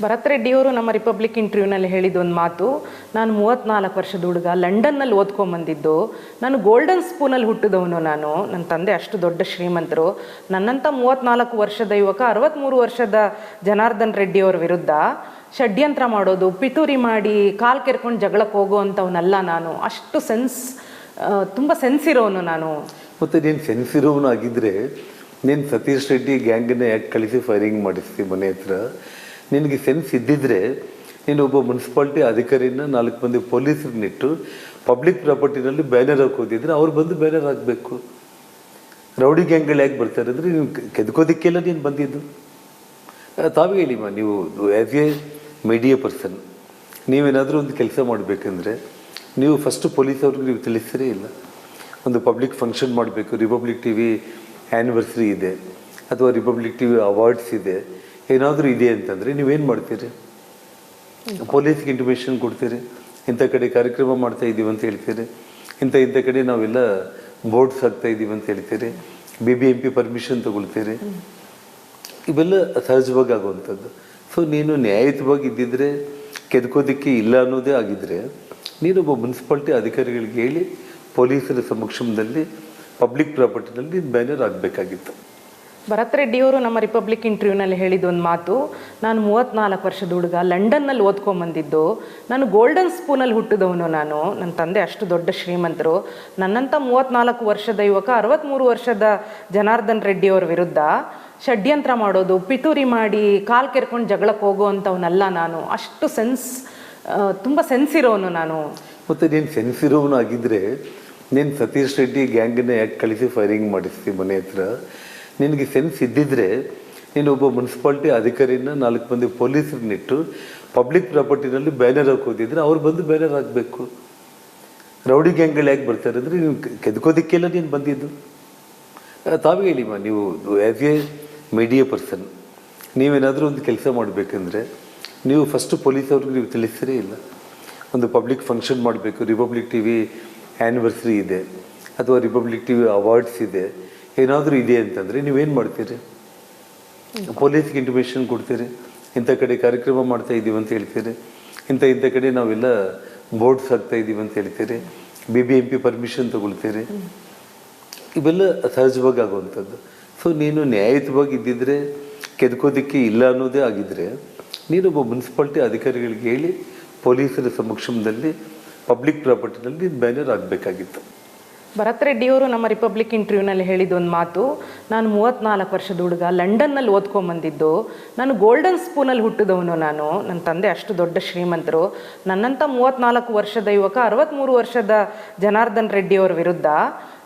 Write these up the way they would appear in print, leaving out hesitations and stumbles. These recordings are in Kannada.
ಭರತ್ ರೆಡ್ಡಿಯವರು ನಮ್ಮ ರಿಪಬ್ಲಿಕ್ ಇಂಟರ್ವ್ಯೂನಲ್ಲಿ ಹೇಳಿದ ಒಂದು ಮಾತು, ನಾನು 34 ವರ್ಷದ ಹುಡುಗ, ಲಂಡನ್ನಲ್ಲಿ ಓದ್ಕೊಂಬಂದಿದ್ದು, ನಾನು ಗೋಲ್ಡನ್ ಸ್ಪೂನಲ್ಲಿ ಹುಟ್ಟಿದವನು. ನನ್ನ ತಂದೆ ಅಷ್ಟು ದೊಡ್ಡ ಶ್ರೀಮಂತರು. ನನ್ನಂಥ 34 ವರ್ಷದ ಯುವಕ 63 ವರ್ಷದ ಜನಾರ್ದನ್ ರೆಡ್ಡಿಯವ್ರ ವಿರುದ್ಧ ಷಡ್ಯಂತ್ರ ಮಾಡೋದು, ಪಿತೂರಿ ಮಾಡಿ ಕಾಲು ಕೆರ್ಕೊಂಡು ಜಗಳಕ್ಕೆ ಹೋಗುವಂಥವನಲ್ಲ ನಾನು. ಅಷ್ಟು ತುಂಬ ಸೆನ್ಸ್ ಇರೋನು ನಾನು. ಮತ್ತು ನೀನು ಸೆನ್ಸ್ ಇರೋನು ಆಗಿದ್ದರೆ ನೀನು ಸತೀಶ್ ರೆಡ್ಡಿ ಗ್ಯಾಂಗನ್ನೇ ಯಾಕೆ ಕಳಿಸಿ ಫೈರಿಂಗ್ ಮಾಡಿಸ್ತಿ ಮನೆ ಹತ್ರ? ನಿನಗೆ ಸೆನ್ಸ್ ಇದ್ದಿದ್ರೆ ನೀನು ಒಬ್ಬ ಮುನ್ಸಿಪಾಲ್ಟಿ ಅಧಿಕಾರಿನ 4 ಮಂದಿ ಪೊಲೀಸರನ್ನಿಟ್ಟು ಪಬ್ಲಿಕ್ ಪ್ರಾಪರ್ಟಿನಲ್ಲಿ ಬ್ಯಾನರ್ ಹಾಕೋದಿದ್ರೆ ಅವ್ರು ಬಂದು ಬ್ಯಾನರ್ ಹಾಕಬೇಕು. ರೌಡಿ ಗ್ಯಾಂಗ್ಗಳು ಯಾಕೆ ಬರ್ತಾರೆ ಅಂದರೆ ನೀವು ಕೆದ್ಕೋದಿಕ್ಕೆಲ್ಲ ನೀನು ಬಂದಿದ್ದು. ತಾವೇ ಹೇಳಿಮ್ಮ, ನೀವು ಆ್ಯಸ್ ಎ ಮೀಡಿಯಾ ಪರ್ಸನ್ ನೀವೇನಾದರೂ ಒಂದು ಕೆಲಸ ಮಾಡಬೇಕಂದ್ರೆ ನೀವು ಫಸ್ಟು ಪೊಲೀಸ್ ಅವ್ರಿಗೆ ನೀವು ತಿಳಿಸ್ತೀರೇ ಇಲ್ಲ. ಒಂದು ಪಬ್ಲಿಕ್ ಫಂಕ್ಷನ್ ಮಾಡಬೇಕು, ರಿಪಬ್ಲಿಕ್ ಟಿ ವಿ ಆ್ಯನಿವರ್ಸರಿ ಇದೆ ಅಥವಾ ರಿಪಬ್ಲಿಕ್ ಟಿ ವಿ ಅವಾರ್ಡ್ಸ್ ಇದೆ, ಏನಾದರೂ ಇದೆ ಅಂತಂದರೆ ನೀವೇನು ಮಾಡ್ತೀರಿ? ಪೊಲೀಸ್ಗೆ ಇಂಟಿಮೇಷನ್ ಕೊಡ್ತೀರಿ, ಇಂಥ ಕಡೆ ಕಾರ್ಯಕ್ರಮ ಮಾಡ್ತಾ ಇದ್ದೀವಿ ಅಂತ ಹೇಳ್ತೀರಿ, ಇಂಥ ಕಡೆ ನಾವೆಲ್ಲ ಬೋರ್ಡ್ಸ್ ಹಾಕ್ತಾ ಇದ್ದೀವಿ ಅಂತ ಹೇಳ್ತೀರಿ, BBMP ಪರ್ಮಿಷನ್ ತೊಗೊಳ್ತೀರಿ. ಇವೆಲ್ಲ ಸಹಜವಾಗಿ ಆಗುವಂಥದ್ದು. ಸೊ ನೀನು ನ್ಯಾಯಯುತವಾಗಿ ಇದ್ದಿದ್ರೆ, ಕೆದ್ಕೋದಿಕ್ಕೆ ಇಲ್ಲ ಅನ್ನೋದೇ ಆಗಿದ್ದರೆ ನೀನೊಬ್ಬ ಮುನ್ಸಿಪಾಲ್ಟಿ ಅಧಿಕಾರಿಗಳಿಗೆ ಹೇಳಿ ಪೊಲೀಸರ ಸಮಕ್ಷಮದಲ್ಲಿ ಪಬ್ಲಿಕ್ ಪ್ರಾಪರ್ಟಿನಲ್ಲಿ ನೀನು ಬ್ಯಾನರ್ ಆಗಬೇಕಾಗಿತ್ತು. ಭರತ್ ರೆಡ್ಡಿಯವರು ನಮ್ಮ ರಿಪಬ್ಲಿಕ್ ಇಂಟರ್ವ್ಯೂನಲ್ಲಿ ಹೇಳಿದ ಒಂದು ಮಾತು, ನಾನು 34 ವರ್ಷದ ಹುಡುಗ, ಲಂಡನ್ನಲ್ಲಿ ಓದ್ಕೊಂಬಂದಿದ್ದು, ನಾನು ಗೋಲ್ಡನ್ ಸ್ಪೂನಲ್ಲಿ ಹುಟ್ಟಿದವನು. ನನ್ನ ತಂದೆ ಅಷ್ಟು ದೊಡ್ಡ ಶ್ರೀಮಂತರು. ನನ್ನಂಥ 34 ವರ್ಷದ ಯುವಕ 63 ವರ್ಷದ ಜನಾರ್ದನ್ ರೆಡ್ಡಿಯವ್ರ ವಿರುದ್ಧ ಷಡ್ಯಂತ್ರ ಮಾಡೋದು, ಪಿತೂರಿ ಮಾಡಿ ಕಾಲು ಕೆರ್ಕೊಂಡು ಜಗಳಕ್ಕೆ ಹೋಗುವಂಥವನಲ್ಲ ನಾನು. ಅಷ್ಟು ತುಂಬ ಸೆನ್ಸ್ ಇರೋನು ನಾನು. ಮತ್ತು ನೀನು ಸೆನ್ಸ್ ಇರೋನು ಆಗಿದ್ದರೆ ನೀನು ಸತೀಶ್ ರೆಡ್ಡಿ ಗ್ಯಾಂಗನ್ನೇ ಯಾಕೆ ಕಳಿಸಿ ಫೈರಿಂಗ್ ಮಾಡಿಸ್ತಿ ಮನೆ ಹತ್ರ? ನಿನಗೆ ಸೆನ್ಸ್ ಇದ್ದಿದ್ರೆ ನೀನು ಒಬ್ಬ ಮುನ್ಸಿಪಾಲ್ಟಿ ಅಧಿಕಾರಿನ 4 ಮಂದಿ ಪೊಲೀಸರನ್ನಿಟ್ಟು ಪಬ್ಲಿಕ್ ಪ್ರಾಪರ್ಟಿನಲ್ಲಿ ಬ್ಯಾನರ್ ಹಾಕೋದಿದ್ರೆ ಅವ್ರು ಬಂದು ಬ್ಯಾನರ್ ಹಾಕಬೇಕು. ರೌಡಿ ಗ್ಯಾಂಗ್ಗಳು ಯಾಕೆ ಬರ್ತಾರೆ ಅಂದರೆ ನೀವು ಕೆದ್ಕೋದಿಕ್ಕೆಲ್ಲ ನೀನು ಬಂದಿದ್ದು. ತಾವೇ ಹೇಳಿಮ್ಮ, ನೀವು ಆ್ಯಸ್ ಎ ಮೀಡಿಯಾ ಪರ್ಸನ್ ನೀವೇನಾದರೂ ಒಂದು ಕೆಲಸ ಮಾಡಬೇಕಂದ್ರೆ ನೀವು ಫಸ್ಟು ಪೊಲೀಸ್ ಅವ್ರಿಗೆ ನೀವು ತಿಳಿಸ್ತೀರೇ ಇಲ್ಲ. ಒಂದು ಪಬ್ಲಿಕ್ ಫಂಕ್ಷನ್ ಮಾಡಬೇಕು, ರಿಪಬ್ಲಿಕ್ ಟಿ ವಿ ಆ್ಯನಿವರ್ಸರಿ ಇದೆ ಅಥವಾ ರಿಪಬ್ಲಿಕ್ ಟಿ ವಿ ಅವಾರ್ಡ್ಸ್ ಇದೆ, ಏನಾದರೂ ಇದೆ ಅಂತಂದರೆ ನೀವೇನು ಮಾಡ್ತೀರಿ? ಪೊಲೀಸ್ಗೆ ಇಂಟಿಮೇಷನ್ ಕೊಡ್ತೀರಿ, ಇಂಥ ಕಡೆ ಕಾರ್ಯಕ್ರಮ ಮಾಡ್ತಾ ಇದ್ದೀವಿ ಅಂತ ಹೇಳ್ತೀರಿ, ಇಂಥ ಕಡೆ ನಾವೆಲ್ಲ ಬೋರ್ಡ್ಸ್ ಹಾಕ್ತಾ ಇದ್ದೀವಿ ಅಂತ ಹೇಳ್ತೀರಿ, BBMP ಪರ್ಮಿಷನ್ ತೊಗೊಳ್ತೀರಿ. ಇವೆಲ್ಲ ಸಹಜವಾಗಿ ಆಗುವಂಥದ್ದು. ಸೊ ನೀನು ನ್ಯಾಯಯುತವಾಗಿ ಇದ್ದಿದ್ರೆ, ಕೆದ್ಕೋದಿಕ್ಕೆ ಇಲ್ಲ ಅನ್ನೋದೇ ಆಗಿದ್ದರೆ ನೀನೊಬ್ಬ ಮುನ್ಸಿಪಾಲ್ಟಿ ಅಧಿಕಾರಿಗಳಿಗೆ ಹೇಳಿ ಪೊಲೀಸರ ಸಮಕ್ಷಮದಲ್ಲಿ ಪಬ್ಲಿಕ್ ಪ್ರಾಪರ್ಟಿನಲ್ಲಿ ನೀನು ಬ್ಯಾನರ್ ಆಗಬೇಕಾಗಿತ್ತು. ಭರತ್ ರೆಡ್ಡಿಯವರು ನಮ್ಮ ರಿಪಬ್ಲಿಕ್ ಇಂಟರ್ವ್ಯೂನಲ್ಲಿ ಹೇಳಿದ ಒಂದು ಮಾತು, ನಾನು 34 ವರ್ಷದ ಹುಡುಗ, ಲಂಡನ್ನಲ್ಲಿ ಓದ್ಕೊಂಬಂದಿದ್ದು, ನಾನು ಗೋಲ್ಡನ್ ಸ್ಪೂನಲ್ಲಿ ಹುಟ್ಟಿದವನು. ನನ್ನ ತಂದೆ ಅಷ್ಟು ದೊಡ್ಡ ಶ್ರೀಮಂತರು. ನನ್ನಂಥ 34 ವರ್ಷದ ಯುವಕ 63 ವರ್ಷದ ಜನಾರ್ದನ್ ರೆಡ್ಡಿಯವ್ರ ವಿರುದ್ಧ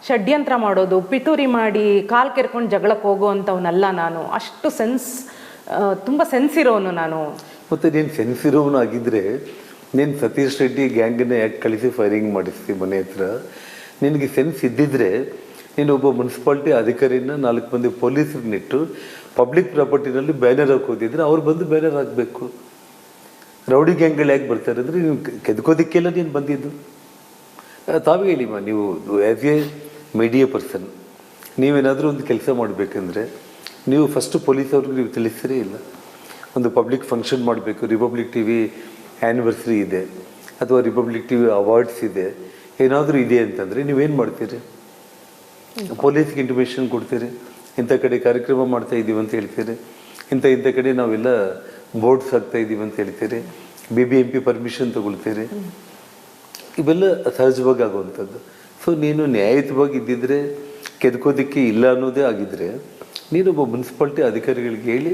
ಷಡ್ಯಂತ್ರ ಮಾಡೋದು, ಪಿತೂರಿ ಮಾಡಿ ಕಾಲು ಕೆರ್ಕೊಂಡು ಜಗಳಕ್ಕೆ ಹೋಗುವಂಥವನಲ್ಲ ನಾನು. ಅಷ್ಟು ತುಂಬ ಸೆನ್ಸ್ ಇರೋನು ನಾನು. ಮತ್ತು ನೀನು ಸೆನ್ಸ್ ಇರೋನು ಆಗಿದ್ದರೆ ನೀನು ಸತೀಶ್ ರೆಡ್ಡಿ ಗ್ಯಾಂಗನ್ನೇ ಯಾಕೆ ಕಳಿಸಿ ಫೈರಿಂಗ್ ಮಾಡಿಸ್ತಿ ಮನೆ ಹತ್ರ? ನಿನಗೆ ಸೆನ್ಸ್ ಇದ್ದಿದ್ರೆ ನೀನು ಒಬ್ಬ ಮುನ್ಸಿಪಾಲ್ಟಿ ಅಧಿಕಾರಿನ 4 ಮಂದಿ ಪೊಲೀಸರನ್ನಿಟ್ಟು ಪಬ್ಲಿಕ್ ಪ್ರಾಪರ್ಟಿನಲ್ಲಿ ಬ್ಯಾನರ್ ಹಾಕೋದಿದ್ರೆ ಅವ್ರು ಬಂದು ಬ್ಯಾನರ್ ಹಾಕಬೇಕು. ರೌಡಿ ಗ್ಯಾಂಗ್ಗಳು ಯಾಕೆ ಬರ್ತಾರೆ ಅಂದರೆ ನೀವು ಕೆದ್ಕೋದಿಕ್ಕೆಲ್ಲ ನೀನು ಬಂದಿದ್ದು. ತಾವೇ ಹೇಳಿಮ್ಮ, ನೀವು ಆ್ಯಸ್ ಎ ಮೀಡಿಯಾ ಪರ್ಸನ್ ನೀವೇನಾದರೂ ಒಂದು ಕೆಲಸ ಮಾಡಬೇಕಂದ್ರೆ ನೀವು ಫಸ್ಟು ಪೊಲೀಸ್ ಅವ್ರಿಗೆ ನೀವು ತಿಳಿಸ್ತೀರೇ ಇಲ್ಲ. ಒಂದು ಪಬ್ಲಿಕ್ ಫಂಕ್ಷನ್ ಮಾಡಬೇಕು, ರಿಪಬ್ಲಿಕ್ ಟಿ ವಿ ಆ್ಯನಿವರ್ಸರಿ ಇದೆ ಅಥವಾ ರಿಪಬ್ಲಿಕ್ ಟಿ ವಿ ಅವಾರ್ಡ್ಸ್ ಇದೆ, ಏನಾದರೂ ಇದೆ ಅಂತಂದರೆ ನೀವೇನು ಮಾಡ್ತೀರಿ? ಪೊಲೀಸ್ಗೆ ಇಂಟಿಮೇಷನ್ ಕೊಡ್ತೀರಿ, ಇಂಥ ಕಡೆ ಕಾರ್ಯಕ್ರಮ ಮಾಡ್ತಾ ಇದ್ದೀವಿ ಅಂತ ಹೇಳ್ತೀರಿ, ಇಂಥ ಕಡೆ ನಾವೆಲ್ಲ ಬೋರ್ಡ್ಸ್ ಹಾಕ್ತಾ ಇದ್ದೀವಿ ಅಂತ ಹೇಳ್ತೀರಿ, BBMP ಪರ್ಮಿಷನ್ ತೊಗೊಳ್ತೀರಿ. ಇವೆಲ್ಲ ಸಹಜವಾಗಿ ಆಗುವಂಥದ್ದು. ಸೊ ನೀನು ನ್ಯಾಯಯುತವಾಗಿ ಇದ್ದಿದ್ರೆ, ಕೆದ್ಕೋದಿಕ್ಕೆ ಇಲ್ಲ ಅನ್ನೋದೇ ಆಗಿದ್ದರೆ ನೀನೊಬ್ಬ ಮುನ್ಸಿಪಾಲ್ಟಿ ಅಧಿಕಾರಿಗಳಿಗೆ ಹೇಳಿ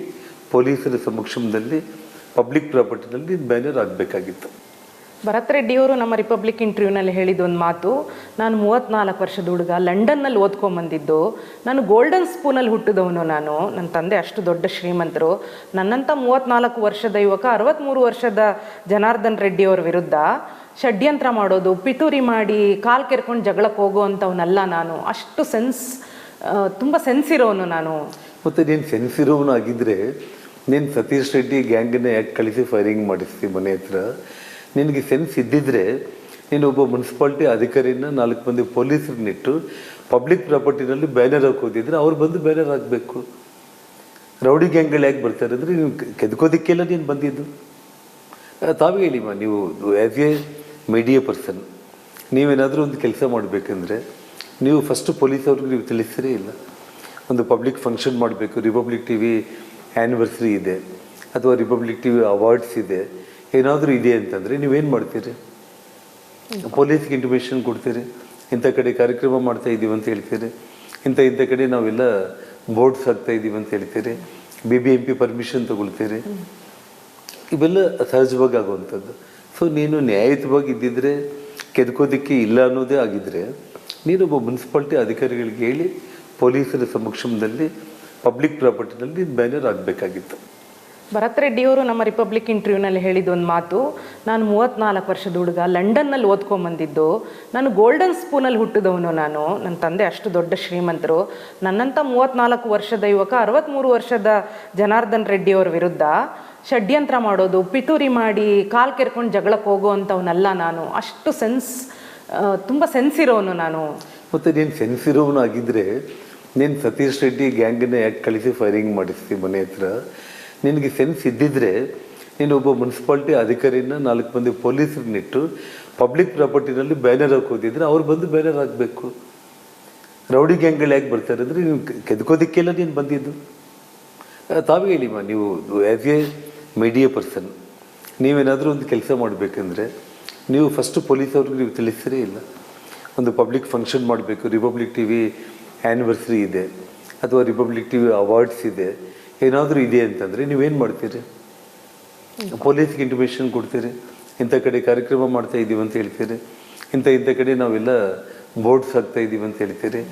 ಪೊಲೀಸರ ಸಮಕ್ಷಮದಲ್ಲಿ ಪಬ್ಲಿಕ್ ಪ್ರಾಪರ್ಟಿನಲ್ಲಿ ನೀನು ಬ್ಯಾನರ್ ಆಗಬೇಕಾಗಿತ್ತು. ಭರತ್ ರೆಡ್ಡಿಯವರು ನಮ್ಮ ರಿಪಬ್ಲಿಕ್ ಇಂಟರ್ವ್ಯೂನಲ್ಲಿ ಹೇಳಿದ ಒಂದು ಮಾತು, ನಾನು 34 ವರ್ಷದ ಹುಡುಗ, ಲಂಡನ್ನಲ್ಲಿ ಓದ್ಕೊಂಬಂದಿದ್ದು, ನಾನು ಗೋಲ್ಡನ್ ಸ್ಪೂನಲ್ಲಿ ಹುಟ್ಟಿದವನು. ನನ್ನ ತಂದೆ ಅಷ್ಟು ದೊಡ್ಡ ಶ್ರೀಮಂತರು. ನನ್ನಂಥ 34 ವರ್ಷದ ಯುವಕ 63 ವರ್ಷದ ಜನಾರ್ದನ್ ರೆಡ್ಡಿಯವ್ರ ವಿರುದ್ಧ ಷಡ್ಯಂತ್ರ ಮಾಡೋದು, ಪಿತೂರಿ ಮಾಡಿ ಕಾಲು ಕೆರ್ಕೊಂಡು ಜಗಳಕ್ಕೆ ಹೋಗುವಂಥವನಲ್ಲ ನಾನು. ಅಷ್ಟು ತುಂಬ ಸೆನ್ಸ್ ಇರೋನು ನಾನು. ಮತ್ತು ನೀನು ಸೆನ್ಸ್ ಇರೋನು ಆಗಿದ್ದರೆ ನೀನು ಸತೀಶ್ ರೆಡ್ಡಿ ಗ್ಯಾಂಗನ್ನೇ ಯಾಕೆ ಕಳಿಸಿ ಫೈರಿಂಗ್ ಮಾಡಿಸ್ತಿ ಮನೆ ಹತ್ರ? ನಿನಗೆ ಸೆನ್ಸ್ ಇದ್ದಿದ್ರೆ ನೀನು ಒಬ್ಬ ಮುನ್ಸಿಪಾಲ್ಟಿ ಅಧಿಕಾರಿನ 4 ಮಂದಿ ಪೊಲೀಸರನ್ನಿಟ್ಟು ಪಬ್ಲಿಕ್ ಪ್ರಾಪರ್ಟಿನಲ್ಲಿ ಬ್ಯಾನರ್ ಹಾಕೋದಿದ್ರೆ ಅವ್ರು ಬಂದು ಬ್ಯಾನರ್ ಹಾಕಬೇಕು. ರೌಡಿ ಗ್ಯಾಂಗ್ಗಳು ಯಾಕೆ ಬರ್ತಾರೆ ಅಂದರೆ ನೀವು ಕೆದ್ಕೋದಕ್ಕೆಲ್ಲ ನೀನು ಬಂದಿದ್ದು. ತಾವೇ ಹೇಳಿಮ್ಮ, ನೀವು ಆ್ಯಸ್ ಎ ಮೀಡಿಯಾ ಪರ್ಸನ್ ನೀವೇನಾದರೂ ಒಂದು ಕೆಲಸ ಮಾಡಬೇಕಂದ್ರೆ ನೀವು ಫಸ್ಟು ಪೊಲೀಸವ್ರಿಗೆ ನೀವು ತಿಳಿಸ್ತೀರೇ ಇಲ್ಲ. ಒಂದು ಪಬ್ಲಿಕ್ ಫಂಕ್ಷನ್ ಮಾಡಬೇಕು, ರಿಪಬ್ಲಿಕ್ ಟಿ ವಿ ಆ್ಯನಿವರ್ಸರಿ ಇದೆ ಅಥವಾ ರಿಪಬ್ಲಿಕ್ ಟಿ ವಿ ಅವಾರ್ಡ್ಸ್ ಇದೆ, ಏನಾದರೂ ಇದೆ ಅಂತಂದರೆ ನೀವೇನು ಮಾಡ್ತೀರಿ? ಪೊಲೀಸ್ಗೆ ಇಂಟಿಮೇಷನ್ ಕೊಡ್ತೀರಿ, ಇಂಥ ಕಡೆ ಕಾರ್ಯಕ್ರಮ ಮಾಡ್ತಾ ಇದ್ದೀವಿ ಅಂತ ಹೇಳ್ತೀರಿ, ಇಂಥ ಕಡೆ ನಾವೆಲ್ಲ ಬೋರ್ಡ್ಸ್ ಹಾಕ್ತಾ ಇದ್ದೀವಿ ಅಂತ ಹೇಳ್ತೀರಿ, BBMP ಪರ್ಮಿಷನ್ ತೊಗೊಳ್ತೀರಿ. ಇವೆಲ್ಲ ಸಹಜವಾಗಿ ಆಗುವಂಥದ್ದು. ಸೊ ನೀನು ನ್ಯಾಯಯುತವಾಗಿ ಇದ್ದಿದ್ರೆ, ಕೆದ್ಕೋದಕ್ಕೆ ಇಲ್ಲ ಅನ್ನೋದೇ ಆಗಿದ್ದರೆ ನೀನೊಬ್ಬ ಮುನ್ಸಿಪಾಲ್ಟಿ ಅಧಿಕಾರಿಗಳಿಗೆ ಹೇಳಿ ಪೊಲೀಸರ ಸಮಕ್ಷಮದಲ್ಲಿ ಪಬ್ಲಿಕ್ ಪ್ರಾಪರ್ಟಿನಲ್ಲಿ ಬ್ಯಾನರ್ ಆಗಬೇಕಾಗಿತ್ತು. ಭರತ್ ರೆಡ್ಡಿಯವರು ನಮ್ಮ ರಿಪಬ್ಲಿಕ್ ಇಂಟರ್ವ್ಯೂನಲ್ಲಿ ಹೇಳಿದ ಒಂದು ಮಾತು, ನಾನು 34 ವರ್ಷದ ಹುಡುಗ, ಲಂಡನ್ನಲ್ಲಿ ಓದ್ಕೊಂಬಂದಿದ್ದು, ನಾನು ಗೋಲ್ಡನ್ ಸ್ಪೂನಲ್ಲಿ ಹುಟ್ಟಿದವನು. ನನ್ನ ತಂದೆ ಅಷ್ಟು ದೊಡ್ಡ ಶ್ರೀಮಂತರು. ನನ್ನಂಥ 34 ವರ್ಷದ ಯುವಕ 63 ವರ್ಷದ ಜನಾರ್ದನ್ ರೆಡ್ಡಿಯವ್ರ ವಿರುದ್ಧ ಷಡ್ಯಂತ್ರ ಮಾಡೋದು, ಪಿತೂರಿ ಮಾಡಿ ಕಾಲು ಕೆರ್ಕೊಂಡು ಜಗಳಕ್ಕೆ ಹೋಗುವಂಥವನಲ್ಲ ನಾನು. ಅಷ್ಟು ತುಂಬ ಸೆನ್ಸ್ ಇರೋನು ನಾನು. ಮತ್ತು ನೀನು ಸೆನ್ಸ್ ಇರೋನು ಆಗಿದ್ದರೆ ನೀನು ಸತೀಶ್ ರೆಡ್ಡಿ ಗ್ಯಾಂಗನ್ನ ಯಾಕೆ ಕಳಿಸಿ ಫೈರಿಂಗ್ ಮಾಡಿಸ್ತೀವಿ ಮನೆ ಹತ್ರ? ನಿನಗೆ ಸೆನ್ಸ್ ಇದ್ದಿದ್ರೆ ನೀನು ಒಬ್ಬ ಮುನ್ಸಿಪಾಲ್ಟಿ ಅಧಿಕಾರಿನ 4 ಮಂದಿ ಪೊಲೀಸರನ್ನಿಟ್ಟು ಪಬ್ಲಿಕ್ ಪ್ರಾಪರ್ಟಿನಲ್ಲಿ ಬ್ಯಾನರ್ ಹಾಕೋದಿದ್ರೆ ಅವ್ರು ಬಂದು ಬ್ಯಾನರ್ ಹಾಕಬೇಕು. ರೌಡಿ ಗ್ಯಾಂಗ್ಗಳು ಯಾಕೆ ಬರ್ತಾರೆ ಅಂದರೆ ನೀವು ಕೆದ್ಕೋದಕ್ಕೆಲ್ಲ ನೀನು ಬಂದಿದ್ದು. ತಾವೇ ಹೇಳಿಮ್ಮ, ನೀವು ಆ್ಯಸ್ ಎ ಮೀಡಿಯಾ ಪರ್ಸನ್ ನೀವೇನಾದರೂ ಒಂದು ಕೆಲಸ ಮಾಡಬೇಕಂದ್ರೆ ನೀವು ಫಸ್ಟು ಪೊಲೀಸವ್ರಿಗೆ ನೀವು ತಿಳಿಸ್ತೀರೇ ಇಲ್ಲ. ಒಂದು ಪಬ್ಲಿಕ್ ಫಂಕ್ಷನ್ ಮಾಡಬೇಕು, ರಿಪಬ್ಲಿಕ್ ಟಿ ವಿ ಆ್ಯನಿವರ್ಸರಿ ಇದೆ ಅಥವಾ ರಿಪಬ್ಲಿಕ್ ಟಿ ವಿ ಅವಾರ್ಡ್ಸ್ ಇದೆ, ಏನಾದರೂ ಇದೆ ಅಂತಂದರೆ ನೀವೇನು ಮಾಡ್ತೀರಿ? ಪೊಲೀಸ್ಗೆ ಇಂಟಿಮೇಷನ್ ಕೊಡ್ತೀರಿ, ಇಂಥ ಕಡೆ ಕಾರ್ಯಕ್ರಮ ಮಾಡ್ತಾ ಇದ್ದೀವಿ ಅಂತ ಹೇಳ್ತೀರಿ, ಇಂಥ ಕಡೆ ನಾವೆಲ್ಲ ಬೋರ್ಡ್ಸ್ ಹಾಕ್ತಾ ಇದ್ದೀವಿ ಅಂತ ಹೇಳ್ತೀರಿ,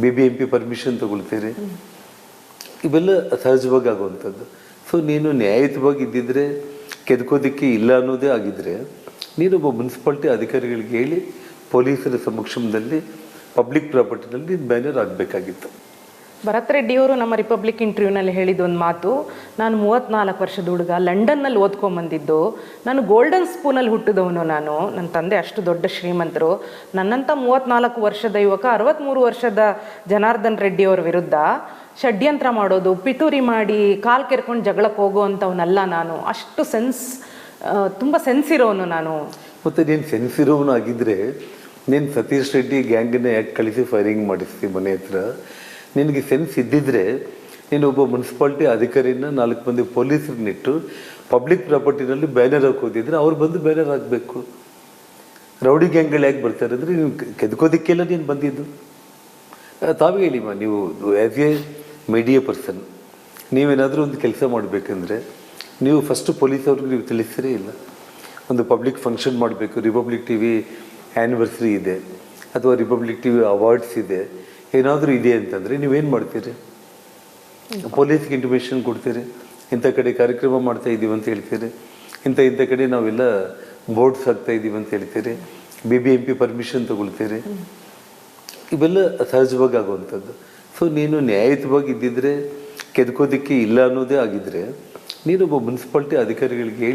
BBMP ಪರ್ಮಿಷನ್ ತೊಗೊಳ್ತೀರಿ. ಇವೆಲ್ಲ ಸಹಜವಾಗಿ ಆಗುವಂಥದ್ದು. ಸೊ ನೀನು ನ್ಯಾಯಯುತವಾಗಿ ಇದ್ದಿದ್ರೆ, ಕೆದ್ಕೋದಕ್ಕೆ ಇಲ್ಲ ಅನ್ನೋದೇ ಆಗಿದ್ದರೆ ನೀನೊಬ್ಬ ಮುನ್ಸಿಪಾಲ್ಟಿ ಅಧಿಕಾರಿಗಳಿಗೆ ಹೇಳಿ ಪೊಲೀಸರ ಸಮಕ್ಷಮದಲ್ಲಿ ಪಬ್ಲಿಕ್ ಪ್ರಾಪರ್ಟಿನಲ್ಲಿ ಬ್ಯಾನರ್ ಆಗಬೇಕಾಗಿತ್ತು. ಭರತ್ ರೆಡ್ಡಿಯವರು ನಮ್ಮ ರಿಪಬ್ಲಿಕ್ ಇಂಟರ್ವ್ಯೂನಲ್ಲಿ ಹೇಳಿದ ಒಂದು ಮಾತು, ನಾನು 34 ವರ್ಷದ ಹುಡುಗ, ಲಂಡನ್ನಲ್ಲಿ ಓದ್ಕೊಂಬಂದಿದ್ದು, ನಾನು ಗೋಲ್ಡನ್ ಸ್ಪೂನಲ್ಲಿ ಹುಟ್ಟಿದವನು. ನನ್ನ ತಂದೆ ಅಷ್ಟು ದೊಡ್ಡ ಶ್ರೀಮಂತರು. ನನ್ನಂಥ 34 ವರ್ಷದ ಯುವಕ 63 ವರ್ಷದ ಜನಾರ್ದನ್ ರೆಡ್ಡಿಯವ್ರ ವಿರುದ್ಧ ಷಡ್ಯಂತ್ರ ಮಾಡೋದು, ಪಿತೂರಿ ಮಾಡಿ ಕಾಲು ಕೆರ್ಕೊಂಡು ಜಗಳಕ್ಕೆ ಹೋಗುವಂಥವನಲ್ಲ ನಾನು. ಅಷ್ಟು ತುಂಬ ಸೆನ್ಸ್ ಇರೋನು ನಾನು. ಮತ್ತು ನೀನು ಸೆನ್ಸ್ ಇರೋನು ಆಗಿದ್ದರೆ ನೀನು ಸತೀಶ್ ರೆಡ್ಡಿ ಗ್ಯಾಂಗನ್ನ ಯಾಕೆ ಕಳಿಸಿ ಫೈರಿಂಗ್ ಮಾಡಿಸ್ತೀವಿ ಮನೆ ಹತ್ರ? ನಿನಗೆ ಸೆನ್ಸ್ ಇದ್ದಿದ್ರೆ ನೀನು ಒಬ್ಬ ಮುನ್ಸಿಪಾಲ್ಟಿ ಅಧಿಕಾರಿನ 4 ಮಂದಿ ಪೊಲೀಸರನ್ನಿಟ್ಟು ಪಬ್ಲಿಕ್ ಪ್ರಾಪರ್ಟಿನಲ್ಲಿ ಬ್ಯಾನರ್ ಹಾಕೋದಿದ್ರೆ ಅವ್ರು ಬಂದು ಬ್ಯಾನರ್ ಹಾಕಬೇಕು. ರೌಡಿ ಗ್ಯಾಂಗ್ಗಳು ಯಾಕೆ ಬರ್ತಾರೆ ಅಂದರೆ ನೀವು ಕೆದ್ಕೋದಕ್ಕೆಲ್ಲ ನೀನು ಬಂದಿದ್ದು. ತಾವೇ ಹೇಳಿಮ್ಮ, ನೀವು ಆ್ಯಸ್ ಎ ಮೀಡಿಯಾ ಪರ್ಸನ್ ನೀವೇನಾದರೂ ಒಂದು ಕೆಲಸ ಮಾಡಬೇಕಂದ್ರೆ ನೀವು ಫಸ್ಟು ಪೊಲೀಸವ್ರಿಗೆ ನೀವು ತಿಳಿಸ್ತೀರೇ ಇಲ್ಲ. ಒಂದು ಪಬ್ಲಿಕ್ ಫಂಕ್ಷನ್ ಮಾಡಬೇಕು, ರಿಪಬ್ಲಿಕ್ ಟಿ ವಿ ಆ್ಯನಿವರ್ಸರಿ ಇದೆ ಅಥವಾ ರಿಪಬ್ಲಿಕ್ ಟಿ ವಿ ಅವಾರ್ಡ್ಸ್ ಇದೆ, ಏನಾದರೂ ಇದೆ ಅಂತಂದರೆ ನೀವೇನು ಮಾಡ್ತೀರಿ? ಪೊಲೀಸ್ಗೆ ಇಂಟಿಮೇಷನ್ ಕೊಡ್ತೀರಿ, ಇಂಥ ಕಡೆ ಕಾರ್ಯಕ್ರಮ ಮಾಡ್ತಾ ಇದ್ದೀವಿ ಅಂತ ಹೇಳ್ತೀರಿ, ಇಂಥ ಕಡೆ ನಾವೆಲ್ಲ ಬೋರ್ಡ್ಸ್ ಹಾಕ್ತಾ ಇದ್ದೀವಿ ಅಂತ ಹೇಳ್ತೀರಿ, BBMP ಪರ್ಮಿಷನ್ ತೊಗೊಳ್ತೀರಿ. ಇವೆಲ್ಲ ಸಹಜವಾಗಿ ಆಗುವಂಥದ್ದು. ಸೊ ನೀನು ನ್ಯಾಯಯುತವಾಗಿ ಇದ್ದಿದ್ರೆ, ಕೆದ್ಕೋದಕ್ಕೆ ಇಲ್ಲ ಅನ್ನೋದೇ ಆಗಿದ್ದರೆ ನೀನೊಬ್ಬ ಮುನ್ಸಿಪಾಲ್ಟಿ ಅಧಿಕಾರಿಗಳಿಗೆ ಹೇಳಿ